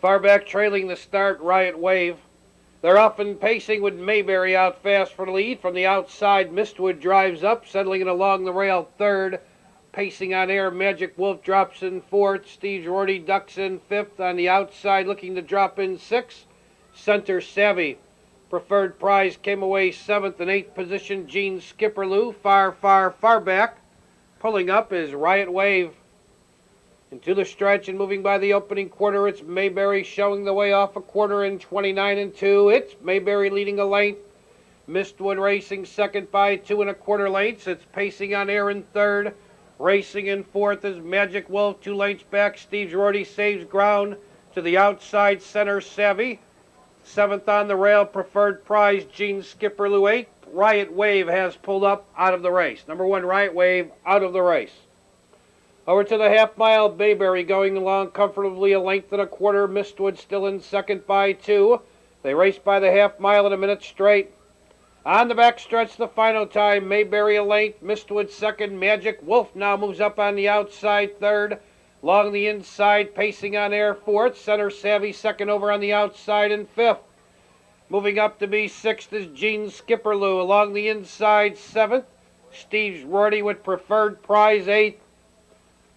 Far back trailing the start, Riot Wave. They're often pacing with Mayberry out fast for the lead. From the outside, Mistwood drives up, settling it along the rail third. Pacing on air, Magic Wolf drops in fourth. Steve Rorty ducks in fifth. On the outside, looking to drop in sixth. Center Savvy. Preferred Prize came away seventh and eighth position. Gene Skipperloo, far back. Pulling up is Riot Wave. Into the stretch and moving by the opening quarter, it's Mayberry showing the way off a quarter in 29 2. It's Mayberry leading a length. Mistwood racing second by 2 1/4 lengths. It's pacing on air in third. Racing in fourth is Magic Wolf, 2 lengths back. Steve Rorty saves ground to the outside. Center Savvy. Seventh on the rail, Preferred Prize, Gene Skipperloo, eighth. Riot Wave has pulled up out of the race. Number 1, Riot Wave, out of the race. Over to the half-mile, Mayberry going along comfortably a length and a quarter. Mistwood still in second by 2. They race by the half-mile in a minute straight. On the back stretch, the final time, Mayberry a length, Mistwood second. Magic Wolf now moves up on the outside third. Along the inside, pacing on air fourth. Center Savvy second over on the outside and fifth. Moving up to be sixth is Gene Skipperloo. Along the inside, seventh. Steve Rorty with Preferred Prize, eighth.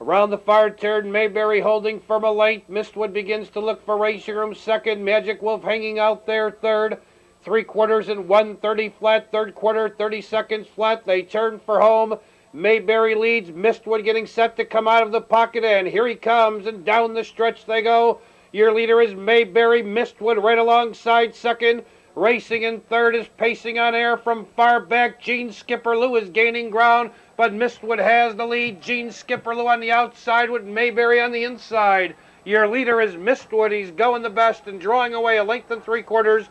Around the far turn, Mayberry holding firm a length. Mistwood begins to look for racing room second. Magic Wolf hanging out there third. 3/4 and 1:30 flat. Third quarter, 30 seconds flat. They turn for home. Mayberry leads. Mistwood getting set to come out of the pocket, and here he comes, and down the stretch they go. Your leader is Mayberry. Mistwood right alongside second. Racing in third is pacing on air from far back. Gene Skipperloo is gaining ground, but Mistwood has the lead. Gene Skipperloo on the outside with Mayberry on the inside. Your leader is Mistwood. He's going the best and drawing away a length and 3/4.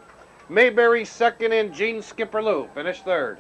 Mayberry second and Gene Skipperloo finished third.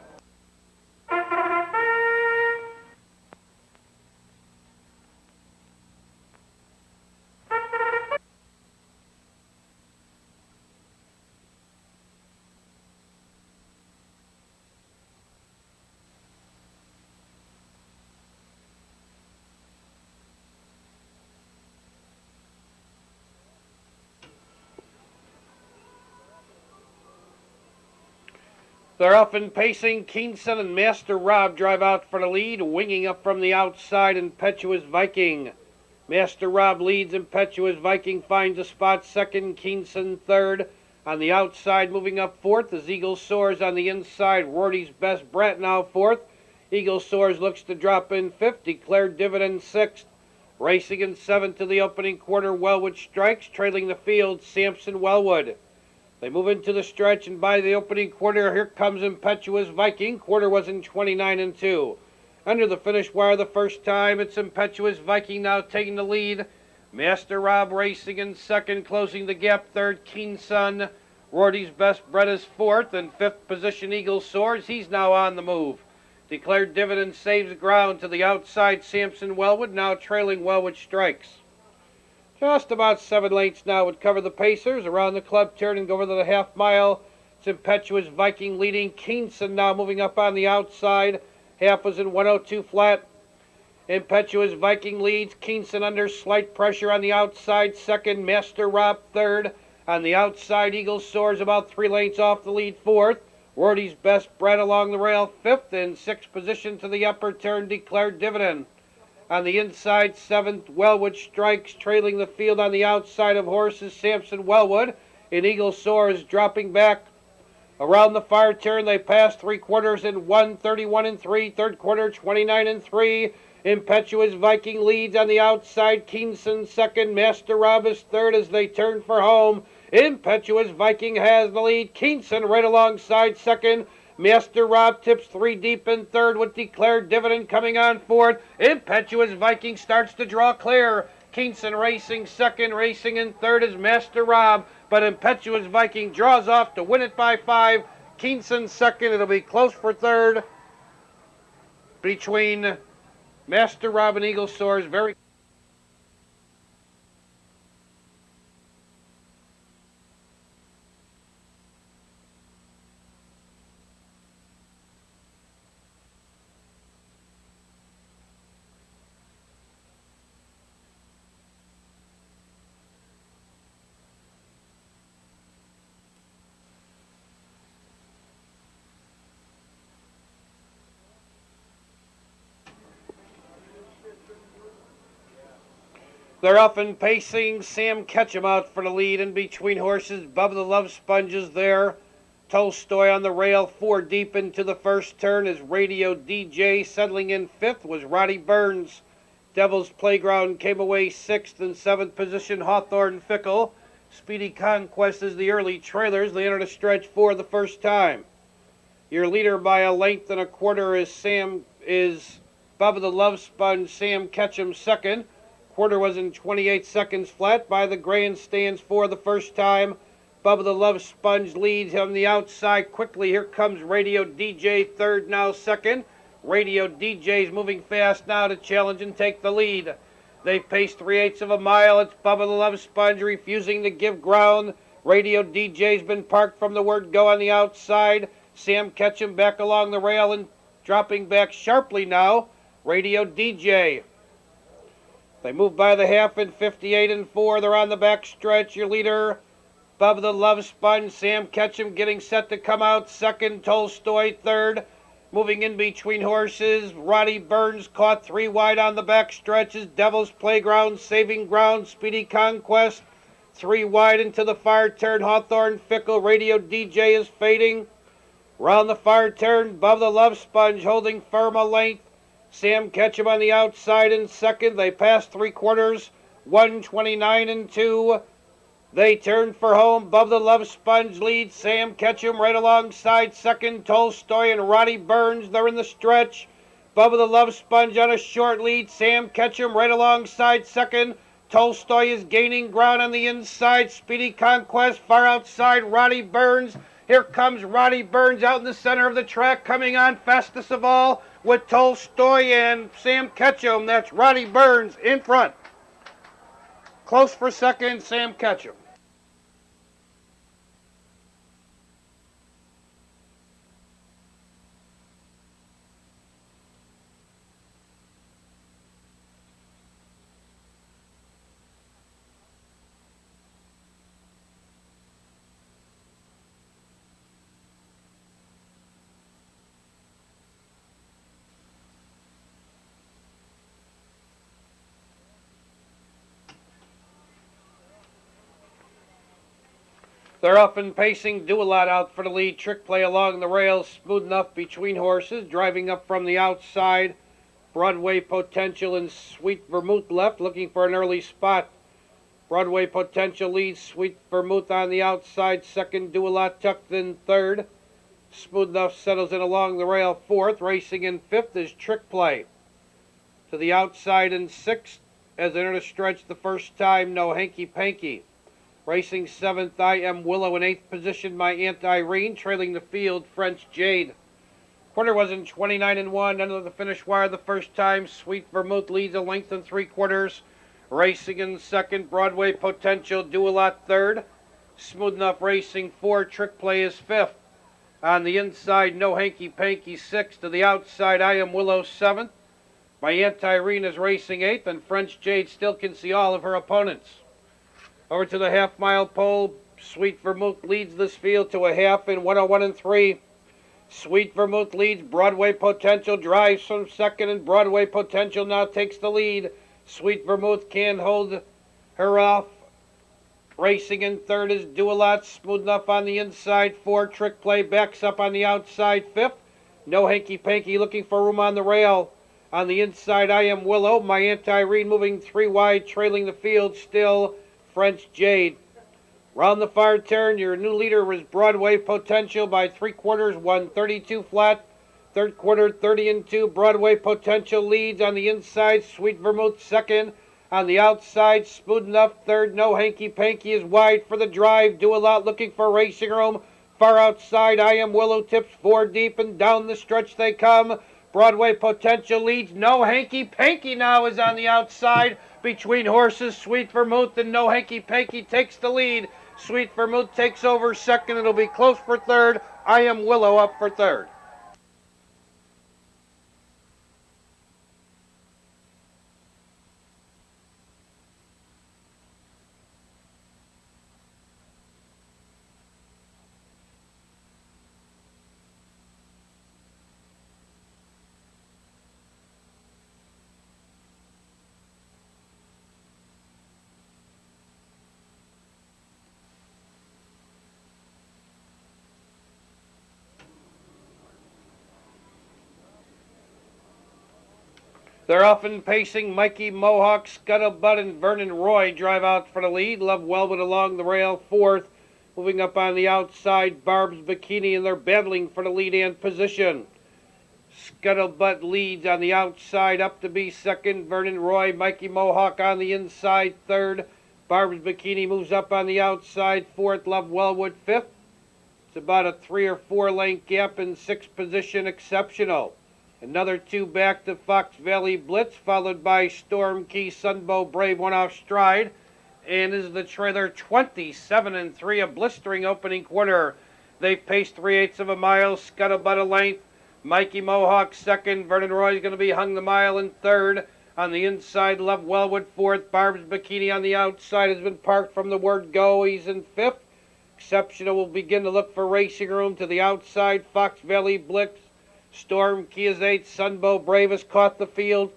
They're often pacing. Keenson and Master Rob drive out for the lead. Winging up from the outside, Impetuous Viking. Master Rob leads. Impetuous Viking finds a spot second. Keenson third. On the outside, moving up fourth, is Eagle Soars. On the inside, Rorty's Best Brat now fourth. Eagle Soars looks to drop in fifth. Declared Dividend sixth. Racing in seventh to the opening quarter, Wellwood Strikes. Trailing the field, Sampson Wellwood. They move into the stretch, and by the opening quarter, here comes Impetuous Viking. Quarter was in 29 2. Under the finish wire the first time, it's Impetuous Viking now taking the lead. Master Rob racing in second, closing the gap third. Keen Sun, Rorty's Best Bred is fourth, and fifth position Eagle Soars. He's now on the move. Declared Dividend saves ground to the outside. Sampson Wellwood now trailing Wellwood Strikes. Just about 7 lengths now would cover the Pacers. Around the club turn and go over to the half-mile. It's Impetuous Viking leading. Keenson now moving up on the outside. Half was in 102 flat. Impetuous Viking leads. Keenson under slight pressure on the outside. Second, Master Rob third. On the outside, Eagle Soars about 3 lengths off the lead fourth. Rorty's Best Bred along the rail fifth. In sixth position to the upper turn, Declared Dividend. On the inside, seventh, Wellwood Strikes, trailing the field on the outside of horses, Sampson Wellwood. And Eagle Soars dropping back. Around the far turn, they pass 3/4 in 1:31 3. Third quarter, 29 3. Impetuous Viking leads on the outside. Keenson second. Master Rob is third as they turn for home. Impetuous Viking has the lead. Keenson right alongside second. Master Rob tips 3 deep in third with Declared Dividend coming on fourth. Impetuous Viking starts to draw clear. Keenson racing second, racing in third is Master Rob, but Impetuous Viking draws off to win it by 5. Keenson second. It'll be close for third between Master Rob and Eagle Soars. Very They're often pacing. Sam Ketchum out for the lead. In between horses, Bubba the Love Sponge is there. Tolstoy on the rail, 4 deep into the first turn is Radio DJ. Settling in 5th was Roddy Burns. Devil's Playground came away 6th and 7th position. Hawthorne Fickle. Speedy Conquest is the early trailers. They entered a stretch 4 the first time. Your leader by a length and a quarter is Bubba the Love Sponge. Sam Ketchum second. Quarter was in 28 seconds flat. By the grandstands for the first time. Bubba the Love Sponge leads on the outside quickly. Here comes Radio DJ third, now second. Radio DJ's moving fast now to challenge and take the lead. They've paced 3/8 of a mile. It's Bubba the Love Sponge refusing to give ground. Radio DJ's been parked from the word go on the outside. Sam Ketchum back along the rail and dropping back sharply now. Radio DJ. They move by the half in 58 and 4. They're on the back stretch. Your leader, Bubba the Love Sponge. Sam Ketchum getting set to come out second. Tolstoy third. Moving in between horses, Roddy Burns caught 3 wide on the back stretches. Devil's Playground, Saving Ground, Speedy Conquest. 3 wide into the far turn. Hawthorne Fickle, Radio DJ is fading. Round the far turn, Bubba the Love Sponge holding firm a length. Sam Ketchum on the outside in second. They passed 3/4, 1:29 and 2. They turn for home. Bubba the Love Sponge leads. Sam Ketchum right alongside second. Tolstoy and Roddy Burns. They're in the stretch. Bubba the Love Sponge on a short lead. Sam Ketchum right alongside second. Tolstoy is gaining ground on the inside. Speedy Conquest far outside Roddy Burns. Here comes Roddy Burns out in the center of the track, coming on fastest of all with Tolstoy and Sam Ketchum. That's Roddy Burns in front. Close for second, Sam Ketchum. They're up and pacing. Do-A-Lot out for the lead. Trick Play along the rails. Smooth enough between horses. Driving up from the outside. Broadway Potential and Sweet Vermouth left. Looking for an early spot. Broadway Potential leads. Sweet Vermouth on the outside. Second. Do-A-Lot tucked in third. Smooth enough settles in along the rail fourth. Racing in fifth is Trick Play. To the outside in sixth. As they enter the stretch the first time. No Hanky Panky. Racing 7th, I Am Willow. In 8th position, My Aunt Irene. Trailing the field, French Jade. Quarter was in 29 and 1. Under the finish wire the first time. Sweet Vermouth leads a length and 3/4. Racing in second, Broadway Potential. Do-A-Lot third. Smooth Enough Racing 4. Trick Play is 5th. On the inside, No Hanky Panky 6th. To the outside, I Am Willow 7th. My Aunt Irene is racing 8th. And French Jade still can see all of her opponents. Over to the half-mile pole, Sweet Vermouth leads this field to a half in 1:01 and 3. Sweet Vermouth leads. Broadway Potential drives from second, and Broadway Potential now takes the lead. Sweet Vermouth can't hold her off. Racing in third is Do-A-Lot. Smooth enough on the inside. 4. Trick Play backs up on the outside. 5th. No Hanky Panky looking for room on the rail. On the inside, I Am Willow. My Aunt Irene moving 3 wide, trailing the field still. French Jade. Round the far turn, your new leader was Broadway Potential by 3/4, 1:32 flat. Third quarter, 30 and 2. Broadway Potential leads on the inside. Sweet Vermouth second. On the outside, Smooth Enough third. No Hanky Panky is wide for the drive. Do-A-Lot looking for racing room. Far outside, I Am Willow tips 4 deep, and down the stretch they come. Broadway Potential leads. No Hanky Panky now is on the outside. Between horses, Sweet Vermouth and No Hanky Panky takes the lead. Sweet Vermouth takes over second. It'll be close for third. I Am Willow up for third. They're often pacing. Mikey Mohawk, Scuttlebutt, and Vernon Roy drive out for the lead. Love Wellwood along the rail fourth. Moving up on the outside, Barb's Bikini, and they're battling for the lead and position. Scuttlebutt leads on the outside, up to be second. Vernon Roy, Mikey Mohawk on the inside, third. Barb's Bikini moves up on the outside, fourth. Love Wellwood, fifth. It's about a 3 or 4 length gap in sixth position, Exceptional. Another two back to Fox Valley Blitz, followed by Storm Key, Sunbow Brave, one off stride. And is the trailer 27-3, a blistering opening quarter. They've paced 3/8 of a mile, Scuttlebutt a length. Mikey Mohawk second. Vernon Roy is going to be hung the mile in third. On the inside, Love Wellwood fourth. Barb's Bikini on the outside has been parked from the word go. He's in fifth. Exceptional will begin to look for racing room to the outside. Fox Valley Blitz. Storm Key is eighth. Sunbow Brave has caught the field.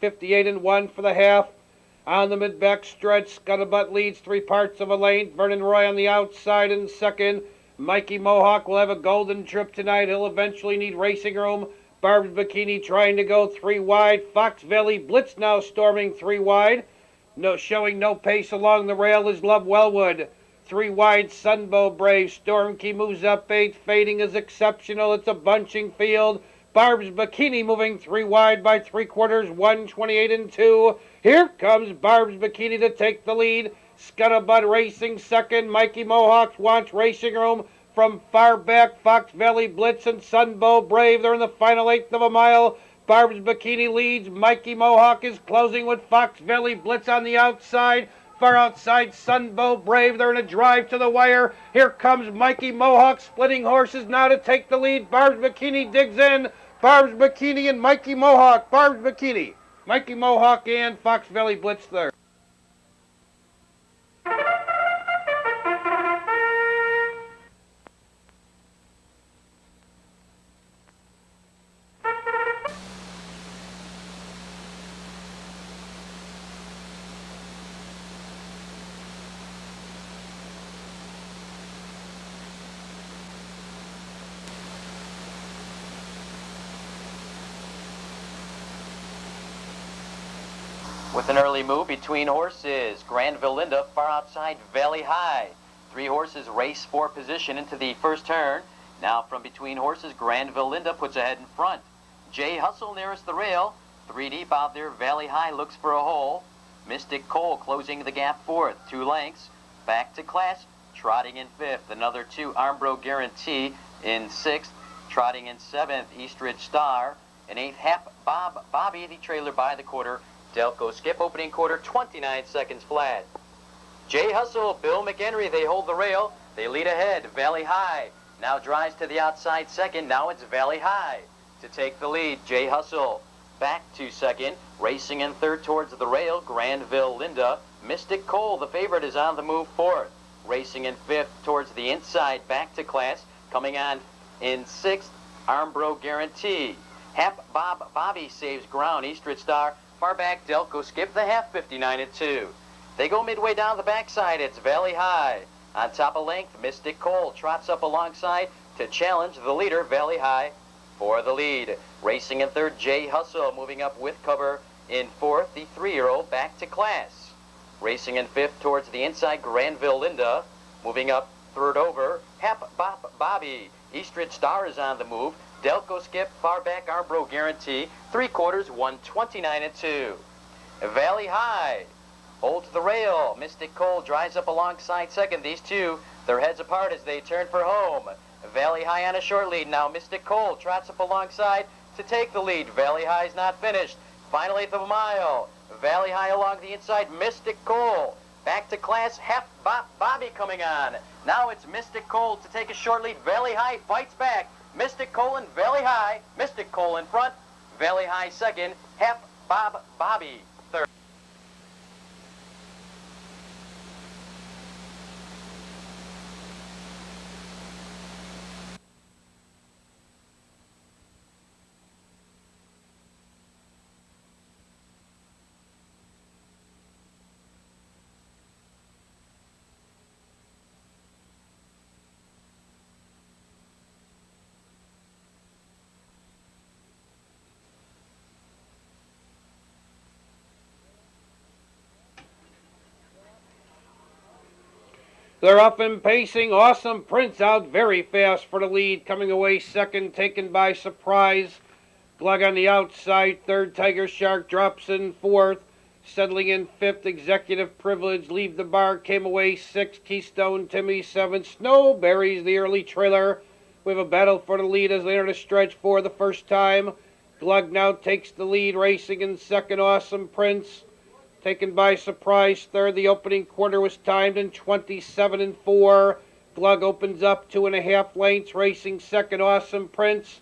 58-1 for the half. On the mid-back stretch, Scuttlebutt leads 3 parts of a length. Vernon Roy on the outside in second. Mikey Mohawk will have a golden trip tonight. He'll eventually need racing room. Barb's Bikini trying to go 3 wide. Fox Valley Blitz now storming 3 wide. Showing no pace along the rail is Love Wellwood. 3 wide, Sunbow Brave. Storm Key moves up 8. Fading is Exceptional. It's a bunching field. Barb's Bikini moving 3 wide by 3/4, 128-2. Here comes Barb's Bikini to take the lead. Scuttlebutt racing second. Mikey Mohawk wants racing room from far back. Fox Valley Blitz and Sunbow Brave. They're in the final 1/8 of a mile. Barb's Bikini leads. Mikey Mohawk is closing with Fox Valley Blitz on the outside. Far outside, Sunbow Brave. They're in a drive to the wire. Here comes Mikey Mohawk splitting horses now to take the lead. Barb's Bikini digs in. Barb's Bikini and Mikey Mohawk. Barb's Bikini, Mikey Mohawk, and Fox Valley Blitz there. With an early move between horses, Granville Linda far outside Valley High. 3 horses race for position into the first turn. Now from between horses, Granville Linda puts ahead in front. Jay Hustle nearest the rail. 3 deep out there, Valley High looks for a hole. Mystic Cole closing the gap fourth, 2 lengths. Back to Class, trotting in fifth. Another 2, Armbro Guarantee in sixth. Trotting in seventh, Eastridge Star. In eighth, Hap Bobby, the trailer by the quarter. Delco Skip opening quarter, 29 seconds flat. Jay Hustle, Bill McHenry, they hold the rail. They lead ahead. Valley High now drives to the outside second. Now it's Valley High to take the lead. Jay Hustle back to second. Racing in third towards the rail, Granville Linda. Mystic Cole, the favorite, is on the move fourth. Racing in fifth towards the inside, back to Class. Coming on in sixth, Armbro Guarantee. Hap Bobby saves ground. Eastridge Star far back, Delco Skip the half, 59-2. They go midway down the backside. It's Valley High. On top of length, Mystic Cole trots up alongside to challenge the leader, Valley High, for the lead. Racing in third, Jay Hustle moving up with cover in fourth, the 3-year-old back to Class. Racing in fifth towards the inside, Granville Linda. Moving up third over, Hap Bobby. Eastridge Star is on the move. Delco Skip, far back, Armbro Guarantee, 3/4, 129-2. Valley High holds the rail. Mystic Cole drives up alongside second. These two, their heads apart as they turn for home. Valley High on a short lead. Now Mystic Cole trots up alongside to take the lead. Valley High's not finished. Final 1/8 of a mile. Valley High along the inside. Mystic Cole back to Class. Hap Bobby coming on. Now it's Mystic Cole to take a short lead. Valley High fights back. Mystic Cole and Valley High. Mystic Cole in front. Valley High second. Hap Bobby third. They're up and pacing. Awesome Prince out very fast for the lead. Coming away second, taken by surprise. Glug on the outside. Third, Tiger Shark drops in fourth. Settling in fifth, Executive Privilege. Leave the Bar came away sixth. Keystone Timmy seventh. Snowberries, the early trailer. We have a battle for the lead as they enter the stretch for the first time. Glug now takes the lead, racing in second. Awesome Prince taken by surprise third. The opening quarter was timed in 27-4. Glug opens up 2.5 lengths, racing second. Awesome Prince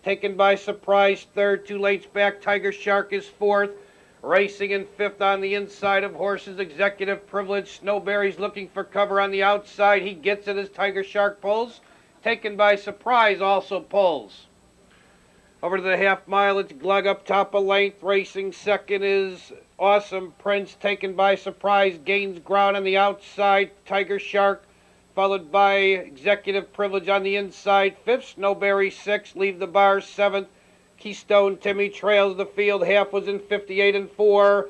taken by surprise third. 2 lengths back, Tiger Shark is fourth. Racing in fifth on the inside of horses, Executive Privilege. Snowberry's looking for cover on the outside. He gets it as Tiger Shark pulls. Taken by surprise also pulls. Over to the half mile, it's Glug up top a length. Racing second is Awesome Prince, taken by surprise, gains ground on the outside. Tiger Shark, followed by Executive Privilege on the inside. Fifth, Snowberry sixth, Leave the Bar seventh. Keystone Timmy trails the field. Half was in 58-4.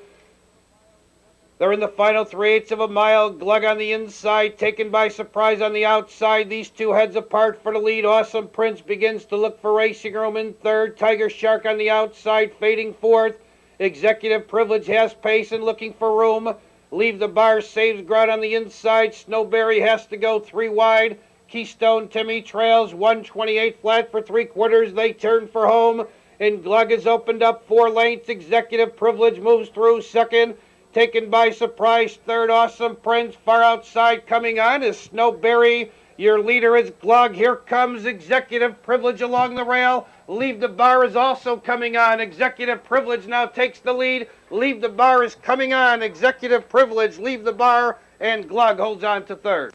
They're in the final 3/8 of a mile. Glug on the inside, taken by surprise on the outside. These two heads apart for the lead. Awesome Prince begins to look for racing room in third. Tiger Shark on the outside, fading fourth. Executive Privilege has pace and looking for room. Leave the Bar saves ground on the inside. Snowberry has to go 3 wide. Keystone Timmy trails 128 flat for 3/4. They turn for home. And Glug has opened up 4 lengths. Executive Privilege moves through second. Taken by surprise third. Awesome Prince far outside. Coming on is Snowberry. Your leader is Glug. Here comes Executive Privilege along the rail. Leave the Bar is also coming on. Executive Privilege now takes the lead. Leave the Bar is coming on. Executive Privilege, Leave the Bar, and Glug holds on to third.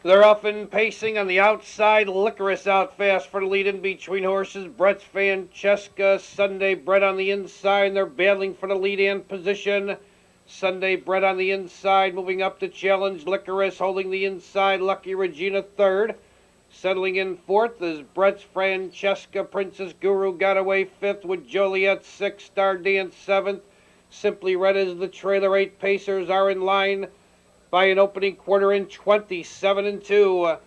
They're up and pacing on the outside. Licorice out fast for the lead in between horses. Brett's Francesca, Sunday Brett on the inside. And they're battling for the lead and position. Sunday Brett on the inside, moving up to challenge. Licorice holding the inside. Lucky Regina third. Settling in fourth is Brett's Francesca. Princess Guru got away fifth with Joliet sixth. Star Dance seventh. Simply Red is the trailer. 8 pacers are in line by an opening quarter in 27-2.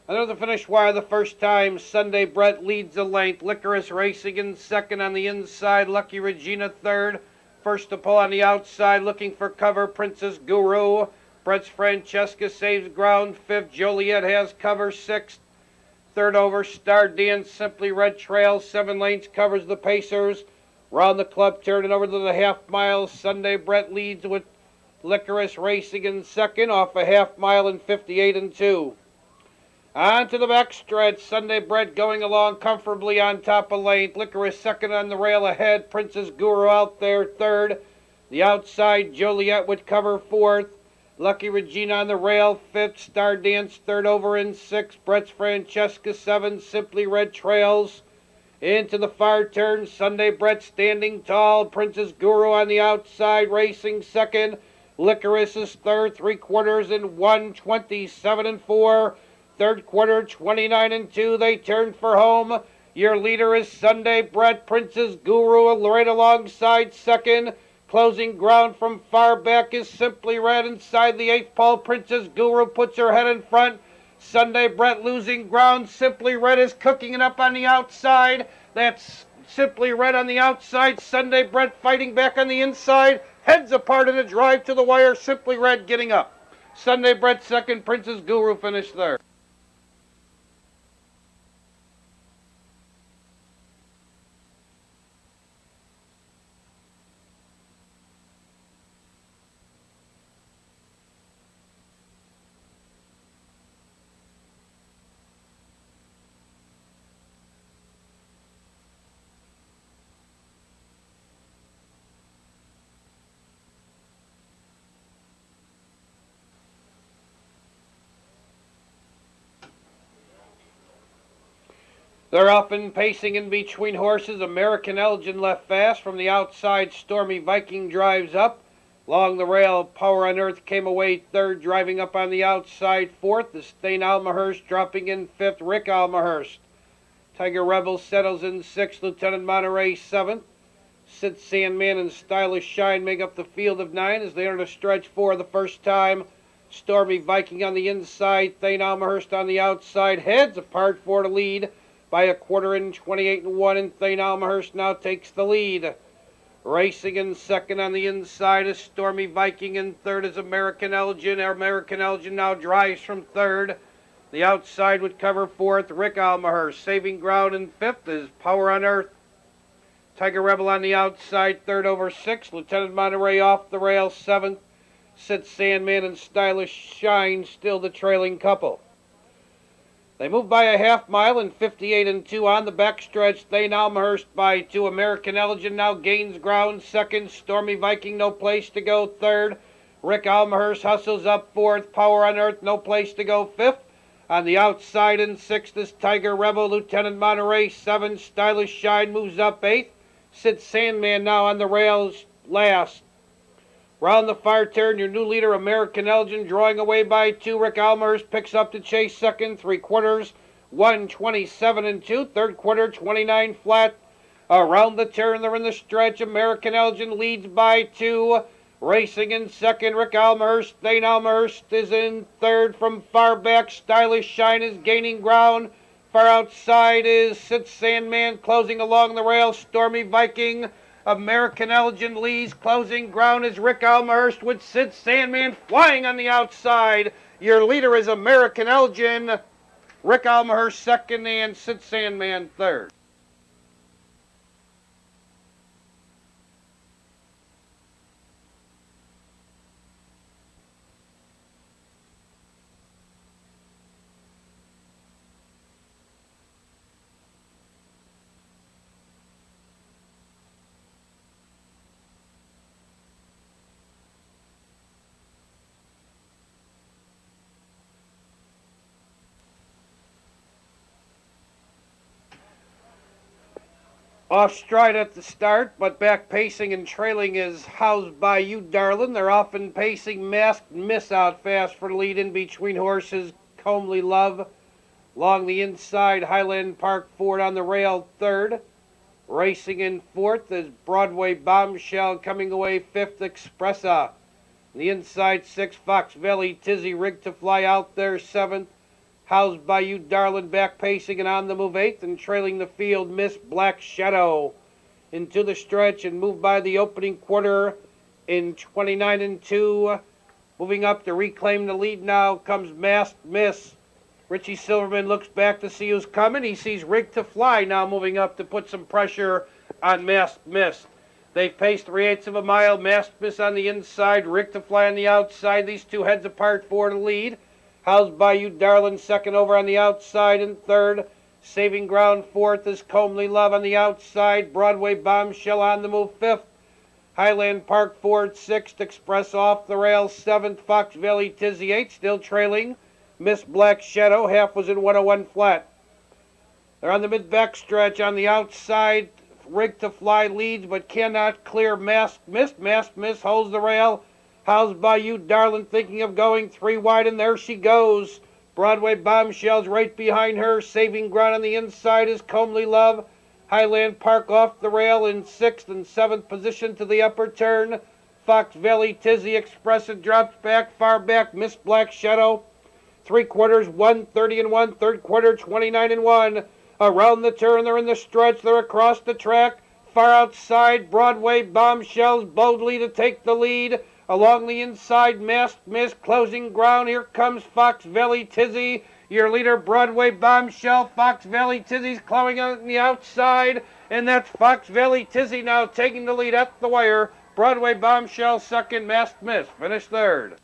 Another finish wire the first time. Sunday Brett leads the length. Licorice racing in second on the inside. Lucky Regina third. First to pull on the outside, looking for cover, Princess Guru. Brett's Francesca saves ground. Fifth, Joliet has cover. Sixth, third over, Star Dance, Simply Red trails. 7 lengths covers the pacers. Round the club, turning over to the half mile. Sunday Brett leads with Licorice racing in second off a half mile in 58-2. On to the backstretch. Sunday Brett going along comfortably on top of length. Licorice second on the rail ahead. Princess Guru out there third. The outside, Joliet would cover fourth. Lucky Regina on the rail fifth. Star Dance third over in sixth. Brett's Francesca seventh. Simply Red trails. Into the far turn. Sunday Brett standing tall. Princess Guru on the outside racing second. Licorice is third, 3/4 in 1:27-4. Third quarter, 29-2. They turn for home. Your leader is Sunday Brett. Princess Guru right alongside second. Closing ground from far back is Simply Red inside the 8th pole. Princess Guru puts her head in front. Sunday Brett losing ground. Simply Red is cooking it up on the outside. That's Simply Red on the outside. Sunday Brett fighting back on the inside. Heads apart in a drive to the wire. Simply Red getting up. Sunday Brett second. Princess Guru finished third. They're often pacing in between horses. American Elgin left fast. From the outside, Stormy Viking drives up. Along the rail, Power on Earth came away third, driving up on the outside fourth. The Stain Almahurst dropping in fifth, Rick Almahurst. Tiger Rebel settles in sixth, Lieutenant Monterey seventh. Sid Sandman and Stylish Shine make up the field of nine as they enter the stretch for the first time. Stormy Viking on the inside, Thane Almahurst on the outside, heads apart for the lead by a quarter in 28-1, and Thane Almahurst now takes the lead. Racing in second on the inside is Stormy Viking, and third is American Elgin. American Elgin now drives from third. The outside would cover fourth, Rick Almahurst. Saving ground in fifth is Power on Earth. Tiger Rebel on the outside, third over sixth. Lieutenant Monterey off the rail, seventh. Sid Sandman and Stylish Shine still the trailing couple. They move by a half mile in 58-2 on the backstretch. Thane Almahurst by 2. American Elgin now gains ground second. Stormy Viking no place to go third. Rick Almahurst hustles up fourth. Power on Earth no place to go fifth. On the outside in sixth is Tiger Rebel. Lieutenant Monterey 7. Stylish Shine moves up eighth. Sid Sandman now on the rails last. Round the far turn, your new leader, American Elgin, drawing away by 2. Rick Almahurst picks up to chase second. 3 quarters, 1:27-2. Third quarter, 29 flat. Around the turn, they're in the stretch. American Elgin leads by 2. Racing in second, Rick Almahurst. Thane Almahurst is in third from far back. Stylish Shine is gaining ground. Far outside is Sid Sandman closing along the rail. Stormy Viking. American Elgin leads. Closing ground is Rick Almahurst with Sid Sandman flying on the outside. Your leader is American Elgin. Rick Almahurst second and Sid Sandman third. Off stride at the start, but back pacing and trailing is Housed by You, Darlin'. They're often pacing Masked Miss out fast for the lead in between horses. Comely Love. Along the inside, Highland Park Ford on the rail third. Racing in fourth is Broadway Bombshell coming away fifth, Expressa. On the inside, 6 Fox Valley Tizzy rigged to fly out there seventh. Housed by You, Darlin', back pacing and on the move eighth, and trailing the field, Miss Black Shadow. Into the stretch and moved by the opening quarter in 29-2. Moving up to reclaim the lead now comes Masked Miss. Richie Silverman looks back to see who's coming. He sees Rigged to Fly now moving up to put some pressure on Masked Miss. They've paced 3/8 of a mile. Masked Miss on the inside, Rigged to Fly on the outside. These two heads apart for the lead. Housed by You, Darlin', second over on the outside and third. Saving ground fourth is Comely Love on the outside. Broadway Bombshell on the move fifth. Highland Park Ford sixth. Express off the rail seventh. Fox Valley Tizzy eighth. Still trailing Miss Black Shadow. Half was in 101 flat. They're on the mid-back stretch on the outside. Rigged to Fly leads but cannot clear Masked Miss. Masked Miss holds the rail. Housed by You, Darlin', thinking of going 3 wide, and there she goes. Broadway Bombshell's right behind her. Saving ground on the inside is Comely Love. Highland Park off the rail in 6th and 7th position to the upper turn. Fox Valley Tizzy Express drops back, far back, Miss Black Shadow. 3 quarters, 1:30-1. Third quarter, 29-1. Around the turn, they're in the stretch. They're across the track. Far outside, Broadway Bombshells boldly to take the lead. Along the inside, Masked Miss closing ground. Here comes Fox Valley Tizzy. Your leader, Broadway Bombshell. Fox Valley Tizzy's clawing on the outside. And that's Fox Valley Tizzy now taking the lead at the wire. Broadway Bombshell second, Masked Miss finished third.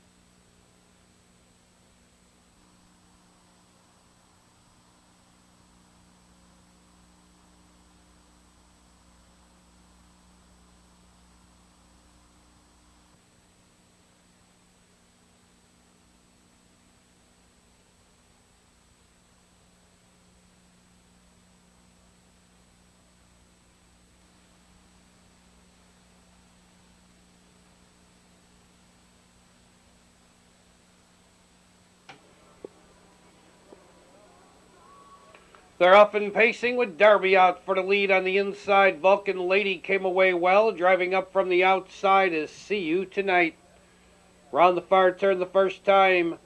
They're often pacing with Darby out for the lead on the inside. Vulcan Lady came away well. Driving up from the outside is See You Tonight. Round the far turn the first time.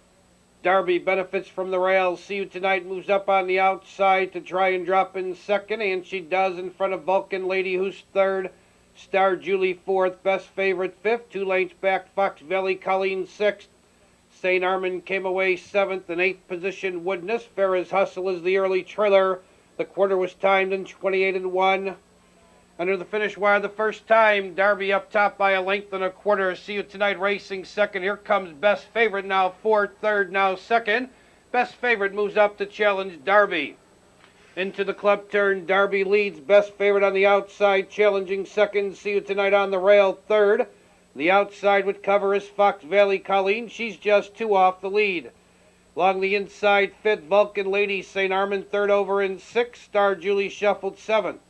Darby benefits from the rails. See You Tonight moves up on the outside to try and drop in second, and she does in front of Vulcan Lady, who's third. Star Julie fourth. Best Favorite fifth. 2 lengths back, Fox Valley Colleen sixth. St. Armand came away seventh. In eighth position, Woodness. Farrah's Hustle is the early trailer. The quarter was timed in 28-1. Under the finish wire the first time, Darby up top by a length and a quarter. See You Tonight racing second. Here comes Best Favorite now fourth, third now second. Best Favorite moves up to challenge Darby. Into the club turn, Darby leads. Best Favorite on the outside, challenging second. See You Tonight on the rail, third. The outside would cover is Fox Valley Colleen. She's just 2 off the lead. Along the inside, fifth, Vulcan Lady. St. Armand third over in sixth. Star Julie shuffled seventh.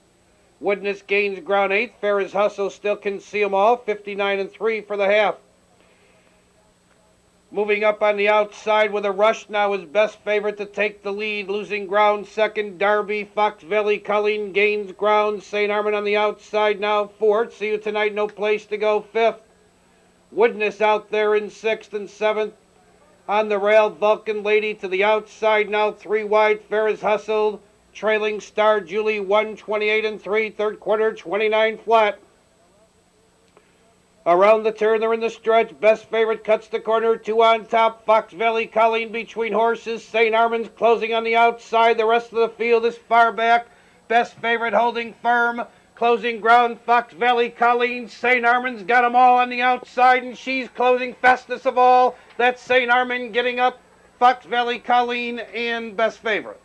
Woodness gains ground eighth. Farrah's Hustle still can see them all. 59-3 for the half. Moving up on the outside with a rush now is Best Favorite to take the lead. Losing ground second, Darby. Fox Valley Colleen gains ground. St. Armand on the outside now fourth. See You Tonight, no place to go, fifth. Woodness out there in sixth and seventh. On the rail, Vulcan Lady to the outside now 3 wide. Farrah's Hustle trailing Star Julie 128-3. Third quarter 29 flat. Around the turn, they're in the stretch. Best Favorite cuts the corner. 2 on top. Fox Valley Colleen between horses. St. Armand's closing on the outside. The rest of the field is far back. Best Favorite holding firm. Closing ground, Fox Valley Colleen. St. Armand's got them all on the outside, and she's closing fastest of all. That's St. Armand getting up, Fox Valley Colleen, and Best Favorite.